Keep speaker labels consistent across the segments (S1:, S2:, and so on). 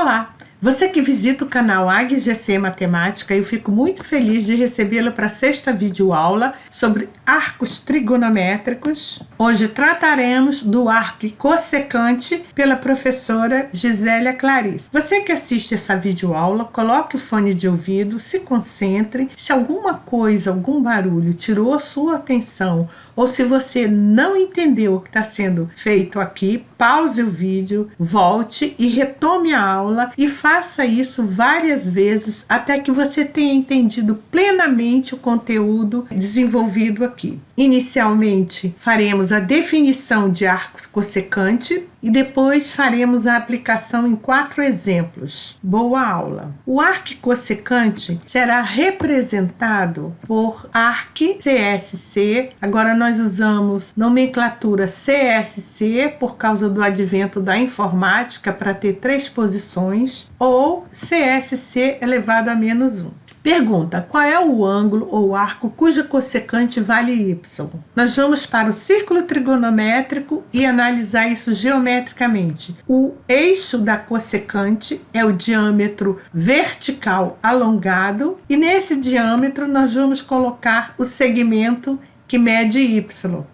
S1: Olá! Você que visita o canal Águia GC Matemática, eu fico muito feliz de recebê-lo para a sexta videoaula sobre arcos trigonométricos. Hoje trataremos do arco cossecante pela professora Gisélia Clarice. Você que assiste essa videoaula, coloque o fone de ouvido, se concentre. Se alguma coisa, algum barulho tirou a sua atenção ou se você não entendeu o que está sendo feito aqui, pause o vídeo, volte e retome a aula e faça isso várias vezes até que você tenha entendido plenamente o conteúdo desenvolvido aqui. Inicialmente, faremos a definição de arco cossecante e depois faremos a aplicação em 4 exemplos. Boa aula! O arco cossecante será representado por arc CSC. Agora nós usamos nomenclatura CSC por causa do advento da informática para ter 3 posições, ou CSC elevado a menos 1. Pergunta: qual é o ângulo ou arco cuja cossecante vale y? Nós vamos para o círculo trigonométrico e analisar isso geometricamente. O eixo da cossecante é o diâmetro vertical alongado e nesse diâmetro nós vamos colocar o segmento que mede y,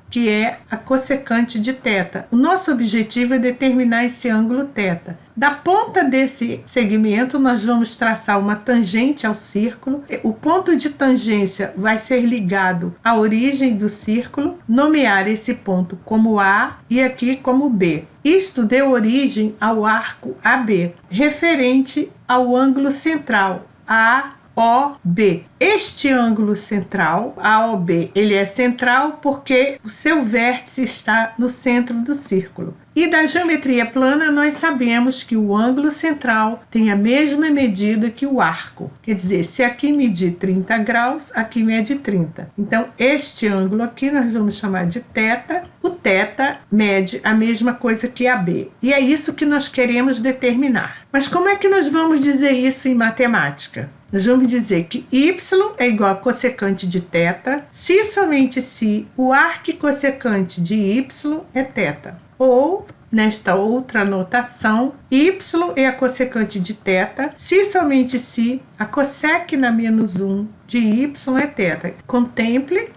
S1: que é a cossecante de θ. O nosso objetivo é determinar esse ângulo θ. Da ponta desse segmento, nós vamos traçar uma tangente ao círculo. O ponto de tangência vai ser ligado à origem do círculo, nomear esse ponto como A e aqui como B. Isto deu origem ao arco AB, referente ao ângulo central, AOB. Este ângulo central, AOB, ele é central porque o seu vértice está no centro do círculo. E da geometria plana nós sabemos que o ângulo central tem a mesma medida que o arco. Quer dizer, se aqui medir 30 graus, aqui mede 30. Então, este ângulo aqui nós vamos chamar de θ. O θ mede a mesma coisa que AB. E é isso que nós queremos determinar. Mas como é que nós vamos dizer isso em matemática? Nós vamos dizer que y é igual a cossecante de θ, se e somente se o arco cossecante de y é θ. Ou, nesta outra notação, y é a cossecante de θ, se e somente se a cossecna menos 1 de y é θ. Contemple,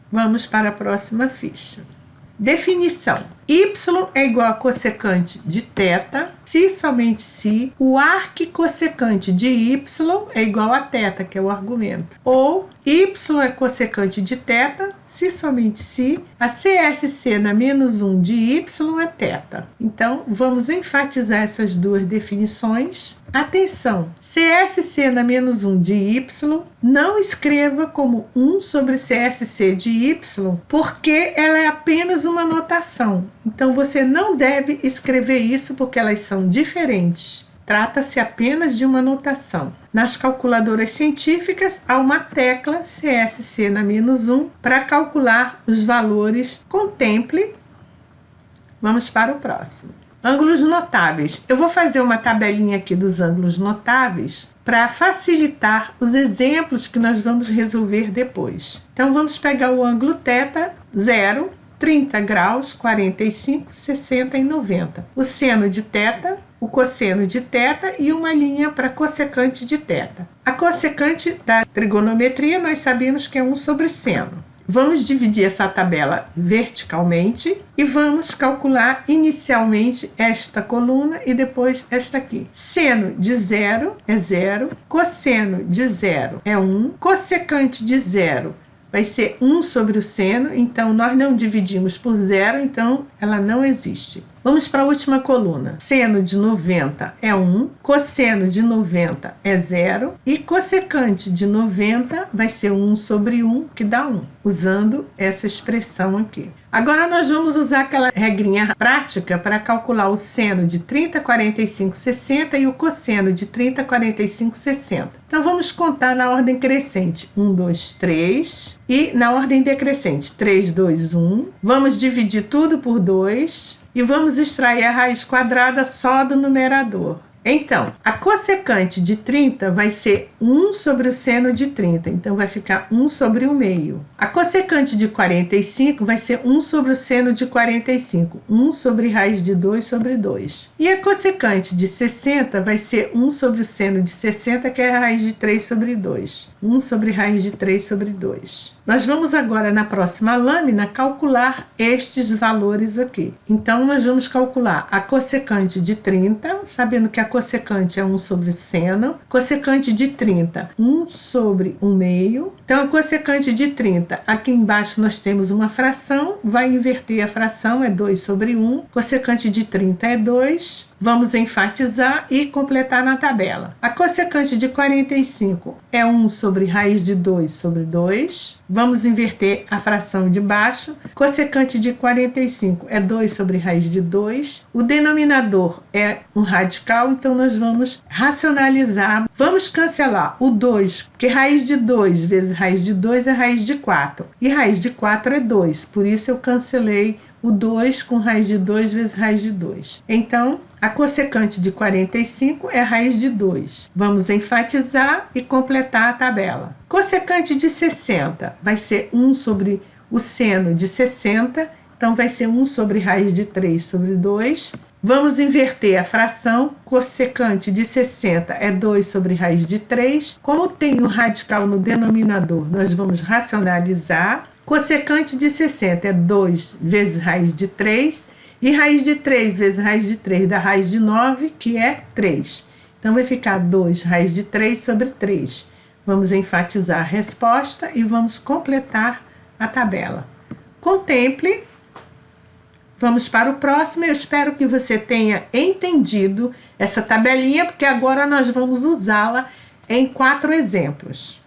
S1: vamos para a próxima ficha. Definição: y é igual a cossecante de θ, se e somente se o arco cossecante de y é igual a θ, que é o argumento. Ou y é cossecante de θ, se e somente se a CSC na menos 1 de y é θ. Então, vamos enfatizar essas duas definições. Atenção, CSC na menos 1 de y, não escreva como 1 sobre CSC de y, porque ela é apenas uma notação. Então, você não deve escrever isso porque elas são diferentes. Trata-se apenas de uma notação. Nas calculadoras científicas, há uma tecla CSC na menos 1 para calcular os valores. Contemple. Vamos para o próximo. Ângulos notáveis. Eu vou fazer uma tabelinha aqui dos ângulos notáveis para facilitar os exemplos que nós vamos resolver depois. Então, vamos pegar o ângulo θ, 0, 30 graus, 45, 60 e 90. O seno de θ, o cosseno de θ e uma linha para cossecante de θ. A cossecante da trigonometria nós sabemos que é 1 sobre seno. Vamos dividir essa tabela verticalmente e vamos calcular inicialmente esta coluna e depois esta aqui. Seno de 0 é 0, cosseno de 0 é 1, cossecante de 0 vai ser 1 sobre o seno, então nós não dividimos por 0, então ela não existe. Vamos para a última coluna. Seno de 90 é 1, cosseno de 90 é 0 e cossecante de 90 vai ser 1 sobre 1, que dá 1, usando essa expressão aqui. Agora nós vamos usar aquela regrinha prática para calcular o seno de 30, 45, 60 e o cosseno de 30, 45, 60. Então vamos contar na ordem crescente. 1, 2, 3 e na ordem decrescente. 3, 2, 1. Vamos dividir tudo por 2 e vamos extrair a raiz quadrada só do numerador. Então, a cossecante de 30 vai ser 1 sobre o seno de 30. Então, vai ficar 1 sobre o meio. A cossecante de 45 vai ser 1 sobre o seno de 45. 1 sobre raiz de 2 sobre 2. E a cossecante de 60 vai ser 1 sobre o seno de 60, que é a raiz de 3 sobre 2. 1 sobre raiz de 3 sobre 2. Nós vamos agora, na próxima lâmina, calcular estes valores aqui. Então, nós vamos calcular a cossecante de 30, sabendo que a cossecante é 1 sobre o seno. Cossecante de 30, 1 sobre o meio. Então, a cossecante de 30, aqui embaixo nós temos uma fração, vai inverter a fração, é 2 sobre 1. Cossecante de 30 é 2. Vamos enfatizar e completar na tabela. A cossecante de 45 é 1 sobre raiz de 2 sobre 2. Vamos inverter a fração de baixo. Cossecante de 45 é 2 sobre raiz de 2. O denominador é um radical, então nós vamos racionalizar. Vamos cancelar o 2, porque raiz de 2 vezes raiz de 2 é raiz de 4. E raiz de 4 é 2, por isso eu cancelei o 2 com raiz de 2 vezes raiz de 2. Então, a cossecante de 45 é raiz de 2. Vamos enfatizar e completar a tabela. Cossecante de 60 vai ser 1 sobre o seno de 60. Então, vai ser 1 sobre raiz de 3 sobre 2. Vamos inverter a fração. Cossecante de 60 é 2 sobre raiz de 3. Como tem um radical no denominador, nós vamos racionalizar. Cossecante de 60 é 2 vezes raiz de 3. E raiz de 3 vezes raiz de 3 dá raiz de 9, que é 3. Então, vai ficar 2 raiz de 3 sobre 3. Vamos enfatizar a resposta e vamos completar a tabela. Contemple. Vamos para o próximo. Eu espero que você tenha entendido essa tabelinha, porque agora nós vamos usá-la em 4 exemplos.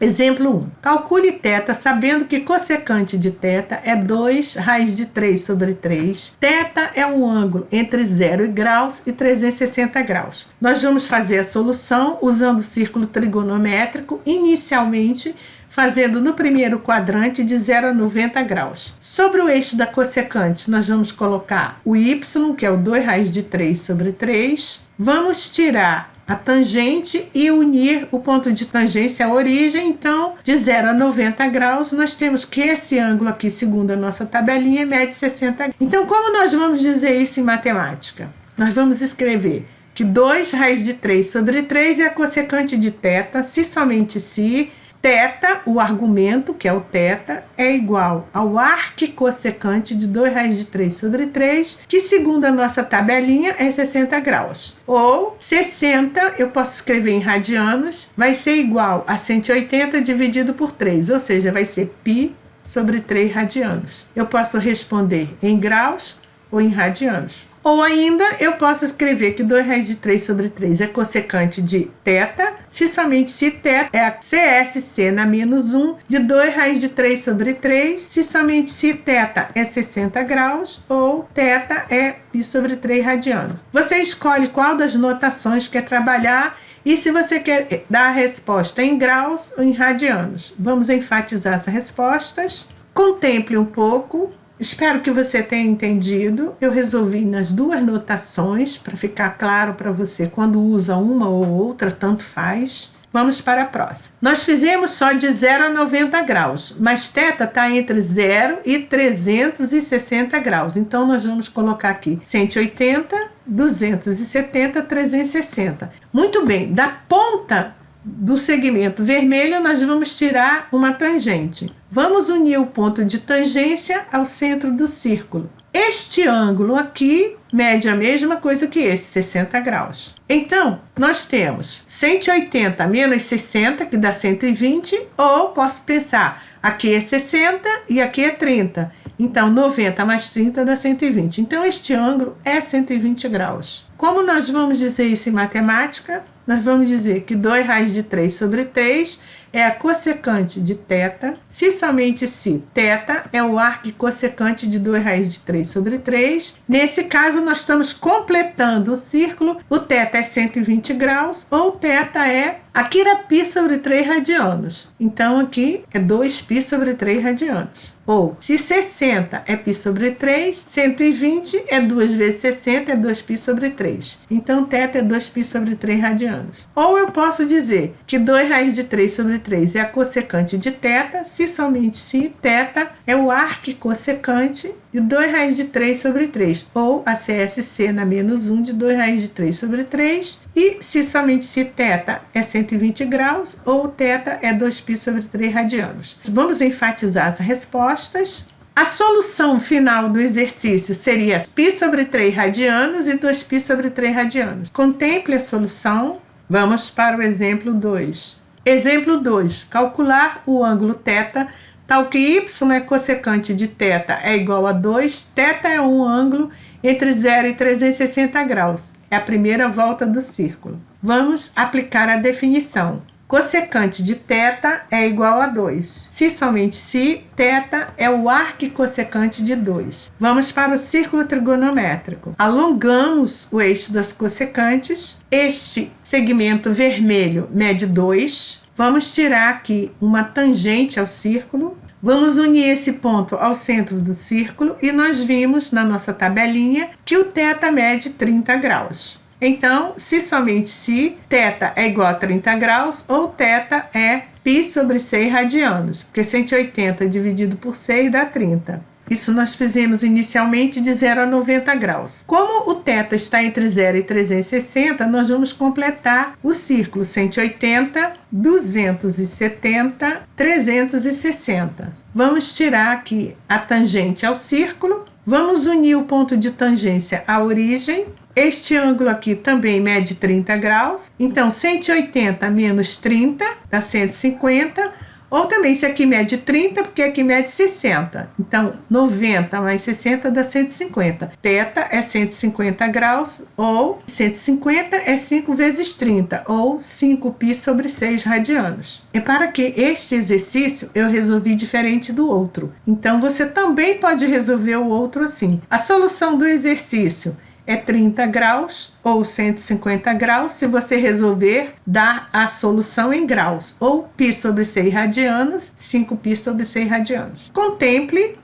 S1: Exemplo 1. Calcule θ sabendo que cossecante de θ é 2 raiz de 3 sobre 3. Θ é um ângulo entre 0 graus e 360 graus. Nós vamos fazer a solução usando o círculo trigonométrico, inicialmente fazendo no primeiro quadrante de 0 a 90 graus. Sobre o eixo da cossecante, nós vamos colocar o y, que é o 2 raiz de 3 sobre 3. Vamos tirar a tangente e unir o ponto de tangência à origem. Então, de 0 a 90 graus, nós temos que esse ângulo aqui, segundo a nossa tabelinha, mede 60 graus. Então, como nós vamos dizer isso em matemática? Nós vamos escrever que 2 raiz de 3 sobre 3 é a cossecante de θ, se somente se θ, o argumento, que é o θ, é igual ao arquicossecante de 2 raiz de 3 sobre 3, que segundo a nossa tabelinha é 60 graus. Ou 60, eu posso escrever em radianos, vai ser igual a 180 dividido por 3, ou seja, vai ser π sobre 3 radianos. Eu posso responder em graus ou em radianos. Ou ainda, eu posso escrever que 2 raiz de 3 sobre 3 é cossecante de θ, se somente se θ é a CSC na menos 1 de 2 raiz de 3 sobre 3, se somente se θ é 60 graus, ou θ é π sobre 3 radianos. Você escolhe qual das notações quer trabalhar e se você quer dar a resposta em graus ou em radianos. Vamos enfatizar as respostas. Contemple um pouco. Espero que você tenha entendido. Eu resolvi nas 2 notações, para ficar claro para você, quando usa uma ou outra, tanto faz. Vamos para a próxima. Nós fizemos só de 0 a 90 graus, mas θ está entre 0 e 360 graus. Então, nós vamos colocar aqui 180, 270, 360. Muito bem, da ponta do segmento vermelho, nós vamos tirar uma tangente. Vamos unir o ponto de tangência ao centro do círculo. Este ângulo aqui mede a mesma coisa que esse, 60 graus. Então, nós temos 180 menos 60, que dá 120, ou posso pensar, aqui é 60 e aqui é 30. Então, 90 mais 30 dá 120. Então, este ângulo é 120 graus. Como nós vamos dizer isso em matemática? nós vamos dizer que 2 raiz de 3 sobre 3 é a cossecante de θ, se somente se θ é o arquicossecante de 2 raiz de 3 sobre 3. Nesse caso, nós estamos completando o círculo, o θ é 120 graus, ou θ é aqui era π sobre 3 radianos. Então, aqui é 2π sobre 3 radianos. Ou, se 60 é π sobre 3, 120 é 2 vezes 60, é 2π sobre 3. Então, θ é 2π sobre 3 radianos. Ou eu posso dizer que 2 raiz de 3 sobre 3 é a cossecante de θ, se somente se θ é o arquicossecante de 2 raiz de 3 sobre 3. Ou a CSC na menos 1 de 2 raiz de 3 sobre 3. E se somente se θ é 120 graus, ou θ é 2π sobre 3 radianos. Vamos enfatizar as respostas. A solução final do exercício seria π sobre 3 radianos e 2π sobre 3 radianos. Contemple a solução. Vamos para o exemplo 2. Exemplo 2. Calcular o ângulo θ, tal que y é cossecante de θ é igual a 2. θ é um ângulo entre 0 e 360 graus. É a primeira volta do círculo. Vamos aplicar a definição. Cossecante de θ é igual a 2. Se somente se, θ é o arquicossecante de 2. Vamos para o círculo trigonométrico. Alongamos o eixo das cossecantes. Este segmento vermelho mede 2. Vamos tirar aqui uma tangente ao círculo. Vamos unir esse ponto ao centro do círculo e nós vimos na nossa tabelinha que o θ mede 30 graus. Então, se somente se, θ é igual a 30 graus, ou θ é π sobre 6 radianos, porque 180 dividido por 6 dá 30. Isso nós fizemos inicialmente de 0 a 90 graus. Como o θ está entre 0 e 360, nós vamos completar o círculo 180, 270, 360. Vamos tirar aqui a tangente ao círculo. Vamos unir o ponto de tangência à origem. Este ângulo aqui também mede 30 graus. Então, 180 menos 30 dá 150. Ou também, se aqui mede 30, porque aqui mede 60. Então, 90 mais 60 dá 150. θ é 150 graus, ou 150 é 5 vezes 30, ou 5π sobre 6 radianos. Repara que este exercício eu resolvi diferente do outro. Então, você também pode resolver o outro assim. A solução do exercício é 30 graus ou 150 graus. Se você resolver, dá a solução em graus, ou π sobre 6 radianos, 5π sobre 6 radianos. Contemple,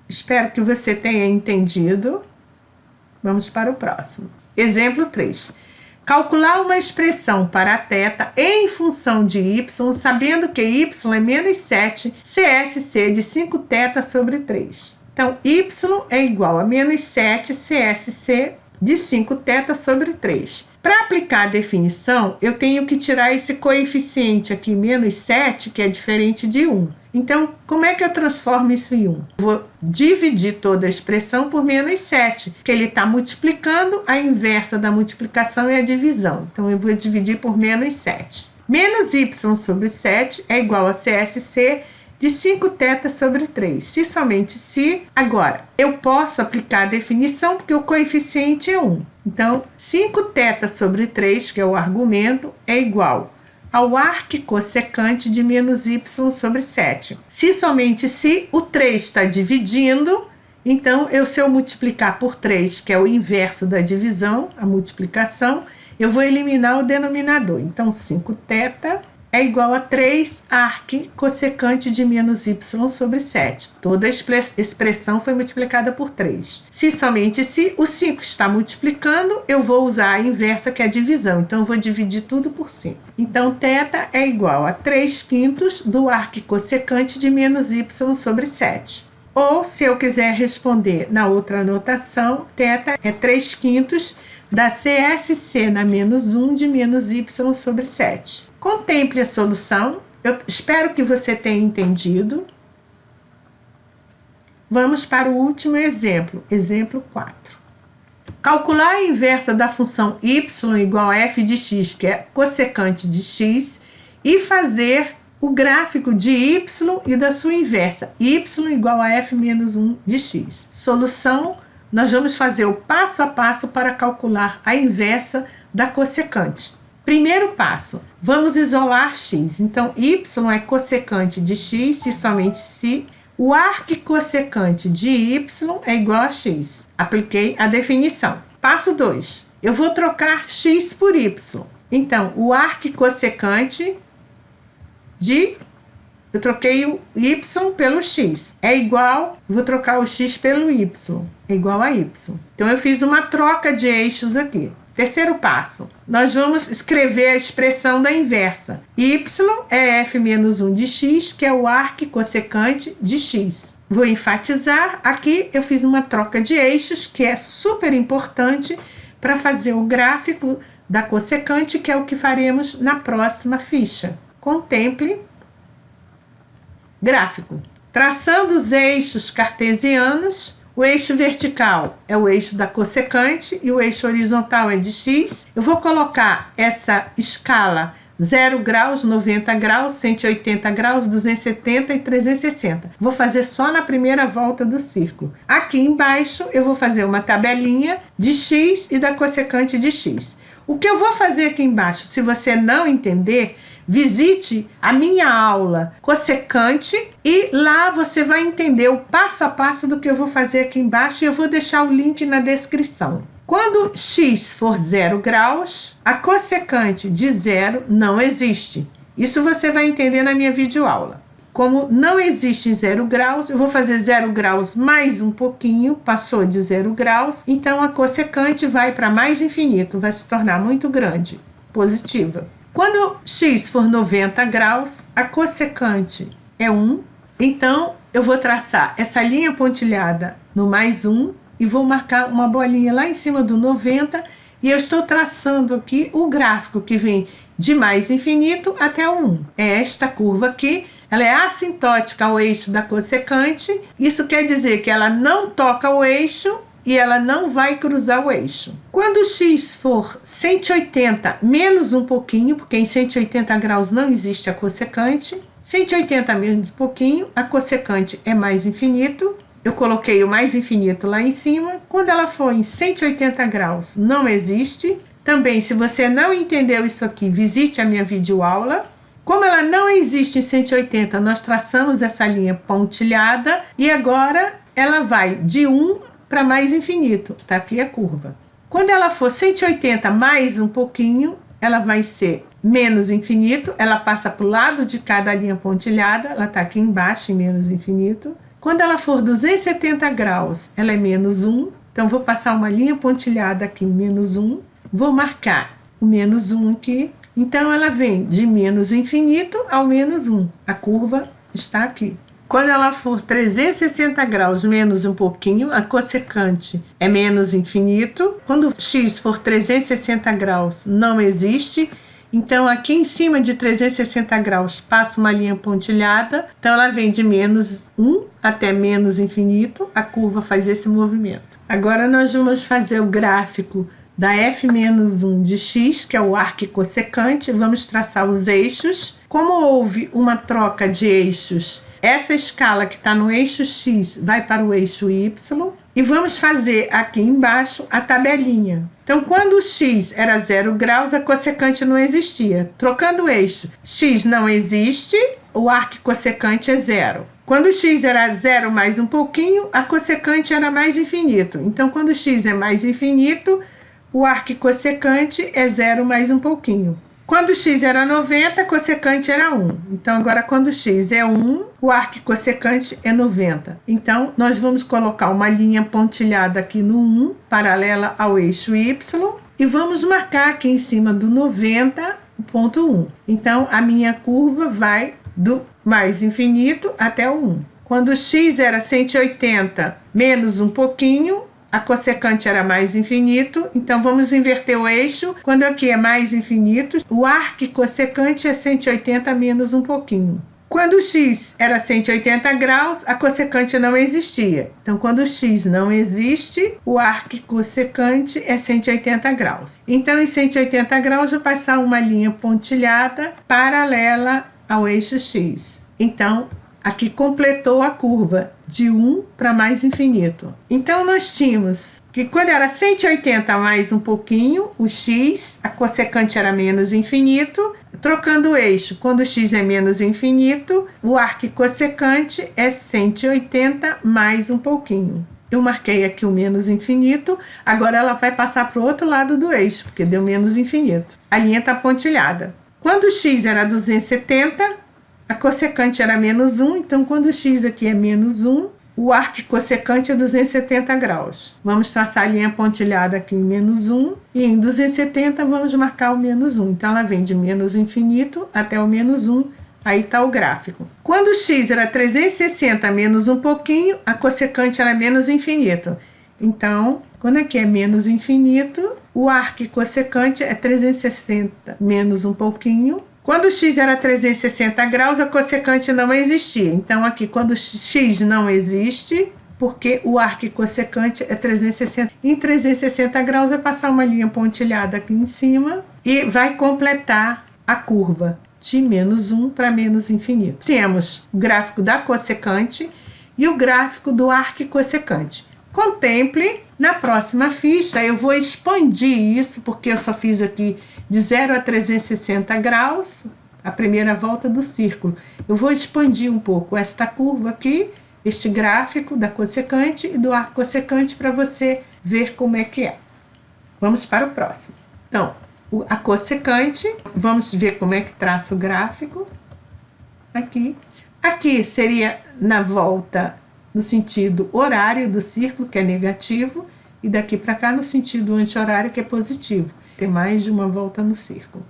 S1: espero que você tenha entendido. Vamos para o próximo. Exemplo 3. Calcular uma expressão para θ em função de y, sabendo que y é menos 7 CSC de 5θ sobre 3. Então, y é igual a menos 7 CSC de 5θ sobre 3. Para aplicar a definição, eu tenho que tirar esse coeficiente aqui, menos 7, que é diferente de 1. Então, como é que eu transformo isso em 1? Vou dividir toda a expressão por menos 7, que ele está multiplicando, a inversa da multiplicação é a divisão. Então, eu vou dividir por menos 7. Menos y sobre 7 é igual a CSC de 5θ sobre 3. Se somente se, agora, eu posso aplicar a definição porque o coeficiente é 1. Então, 5θ sobre 3, que é o argumento, é igual ao arquicossecante de menos y sobre 7. Se somente se, o 3 está dividindo, então, se eu multiplicar por 3, que é o inverso da divisão, a multiplicação, eu vou eliminar o denominador. Então, 5θ é igual a 3 arquicossecante de menos y sobre 7. Toda a expressão foi multiplicada por 3. Se somente se, o 5 está multiplicando, eu vou usar a inversa, que é a divisão. Então, eu vou dividir tudo por 5. Então, θ é igual a 3/5 do arquicossecante de menos y sobre 7. Ou, se eu quiser responder na outra anotação, θ é 3/5 da CSC na menos 1 de menos y sobre 7. Contemple a solução. Eu espero que você tenha entendido. Vamos para o último exemplo, exemplo 4. Calcular a inversa da função y igual a f de x, que é cossecante de x, e fazer o gráfico de y e da sua inversa, y igual a f menos 1 de x. Solução, nós vamos fazer o passo a passo para calcular a inversa da cossecante. Primeiro passo, vamos isolar x. Então, y é cossecante de x se somente se o arquicossecante de y é igual a x. Apliquei a definição. Passo 2, eu vou trocar x por y. Então, o arquicossecante eu troquei o y pelo x. É igual, vou trocar o x pelo y. É igual a y. Então, eu fiz uma troca de eixos aqui. Terceiro passo, nós vamos escrever a expressão da inversa. Y é f menos 1 de x, que é o arquicossecante de x. Vou enfatizar, aqui eu fiz uma troca de eixos, que é super importante para fazer o gráfico da cossecante, que é o que faremos na próxima ficha. Contemple gráfico. Traçando os eixos cartesianos, o eixo vertical é o eixo da cossecante e o eixo horizontal é de x. Eu vou colocar essa escala 0 graus, 90 graus, 180 graus, 270 e 360. Vou fazer só na primeira volta do círculo. Aqui embaixo eu vou fazer uma tabelinha de x e da cossecante de x. O que eu vou fazer aqui embaixo, se você não entender, visite a minha aula cossecante e lá você vai entender o passo a passo do que eu vou fazer aqui embaixo e eu vou deixar o link na descrição. Quando x for 0 graus, a cossecante de 0 não existe. Isso você vai entender na minha videoaula. Como não existe 0 graus, eu vou fazer 0 graus mais um pouquinho, passou de 0 graus, então a cossecante vai para mais infinito, vai se tornar muito grande, positiva. Quando x for 90 graus, a cossecante é 1, então eu vou traçar essa linha pontilhada no mais 1 e vou marcar uma bolinha lá em cima do 90 e eu estou traçando aqui o gráfico que vem de mais infinito até o 1. É esta curva aqui, ela é assintótica ao eixo da cossecante, isso quer dizer que ela não toca o eixo e ela não vai cruzar o eixo. Quando x for 180 menos um pouquinho, porque em 180 graus não existe a cossecante, 180 menos um pouquinho, a cossecante é mais infinito. Eu coloquei o mais infinito lá em cima. Quando ela for em 180 graus, não existe. Também, se você não entendeu isso aqui, visite a minha videoaula. Como ela não existe em 180, nós traçamos essa linha pontilhada e agora ela vai de 1 para mais infinito. Está aqui a curva. Quando ela for 180 mais um pouquinho, ela vai ser menos infinito. Ela passa para o lado de cada linha pontilhada. Ela está aqui embaixo em menos infinito. Quando ela for 270 graus, ela é menos 1. Então, vou passar uma linha pontilhada aqui em menos 1. Vou marcar o menos 1 aqui. Então, ela vem de menos infinito ao menos 1. A curva está aqui. Quando ela for 360 graus menos um pouquinho, a cossecante é menos infinito. Quando x for 360 graus, não existe. Então, aqui em cima de 360 graus, passa uma linha pontilhada. Então, ela vem de menos 1 até menos infinito. A curva faz esse movimento. Agora, nós vamos fazer o gráfico da f menos 1 de x, que é o arquicossecante. Vamos traçar os eixos. Como houve uma troca de eixos, essa escala que está no eixo x vai para o eixo y. E vamos fazer aqui embaixo a tabelinha. Então, quando o x era 0 graus, a cossecante não existia. Trocando o eixo, x não existe, o arquicossecante é 0. Quando o x era 0 mais um pouquinho, a cossecante era mais infinito. Então, quando o x é mais infinito, o arquicossecante é 0 mais um pouquinho. Quando o x era 90, a cossecante era 1. Então, agora, quando o x é 1, o arquicossecante é 90. Então, nós vamos colocar uma linha pontilhada aqui no 1, paralela ao eixo y, e vamos marcar aqui em cima do 90, o ponto 1. Então, a minha curva vai do mais infinito até o 1. Quando o x era 180 menos um pouquinho, a cossecante era mais infinito, então vamos inverter o eixo. Quando aqui é mais infinito, o arquicossecante é 180 menos um pouquinho. Quando o x era 180 graus, a cossecante não existia. Então, quando o x não existe, o arquicossecante é 180 graus. Então, em 180 graus, eu vou passar uma linha pontilhada paralela ao eixo x. Então, aqui completou a curva de 1 para mais infinito. Então, nós tínhamos que quando era 180 mais um pouquinho, o x, a cossecante era menos infinito. Trocando o eixo, quando o x é menos infinito, o arco cossecante é 180 mais um pouquinho. Eu marquei aqui o menos infinito, agora ela vai passar para o outro lado do eixo, porque deu menos infinito. A linha está pontilhada. Quando o x era 270, a cossecante era menos 1, então quando o x aqui é menos 1, o arco cossecante é 270 graus. Vamos traçar a linha pontilhada aqui em menos 1, e em 270 vamos marcar o menos 1. Então ela vem de menos infinito até o menos 1, aí está o gráfico. Quando o x era 360 menos um pouquinho, a cossecante era menos infinito. Então, quando aqui é menos infinito, o arco cossecante é 360 menos um pouquinho. Quando o x era 360 graus, a cossecante não existia. Então, aqui, quando o x não existe, porque o arco cossecante é 360. Em 360 graus, vai passar uma linha pontilhada aqui em cima e vai completar a curva de menos 1 para menos infinito. Temos o gráfico da cossecante e o gráfico do arco cossecante. Contemple, na próxima ficha eu vou expandir isso, porque eu só fiz aqui de 0 a 360 graus, a primeira volta do círculo. Eu vou expandir um pouco esta curva aqui, este gráfico da cossecante e do arco cossecante, para você ver como é que é. Vamos para o próximo. Então, a cossecante, vamos ver como é que traça o gráfico. Aqui. Aqui seria na volta no sentido horário do círculo, que é negativo, e daqui para cá no sentido anti-horário, que é positivo. Tem mais de uma volta no círculo.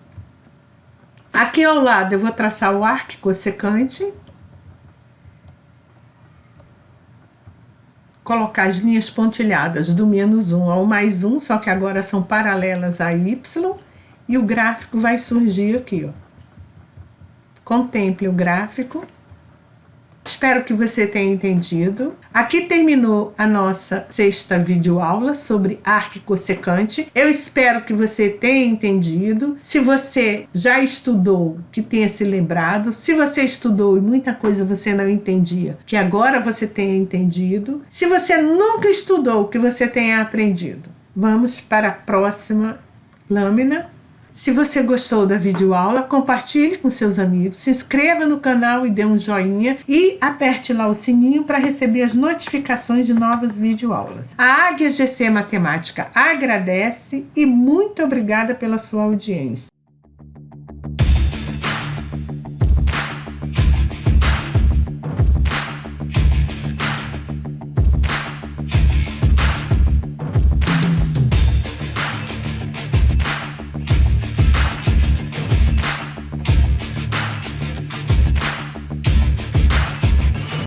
S1: Aqui ao lado eu vou traçar o arco cossecante. Colocar as linhas pontilhadas do menos 1 ao mais 1, só que agora são paralelas a y. E o gráfico vai surgir aqui, ó. Contemple o gráfico. Espero que você tenha entendido. Aqui terminou a nossa sexta videoaula sobre arco cossecante. Eu espero que você tenha entendido. Se você já estudou, que tenha se lembrado. Se você estudou e muita coisa você não entendia, que agora você tenha entendido. Se você nunca estudou, que você tenha aprendido. Vamos para a próxima lâmina. Se você gostou da videoaula, compartilhe com seus amigos, se inscreva no canal e dê um joinha e aperte lá o sininho para receber as notificações de novas videoaulas. A Águia GC Matemática agradece e muito obrigada pela sua audiência.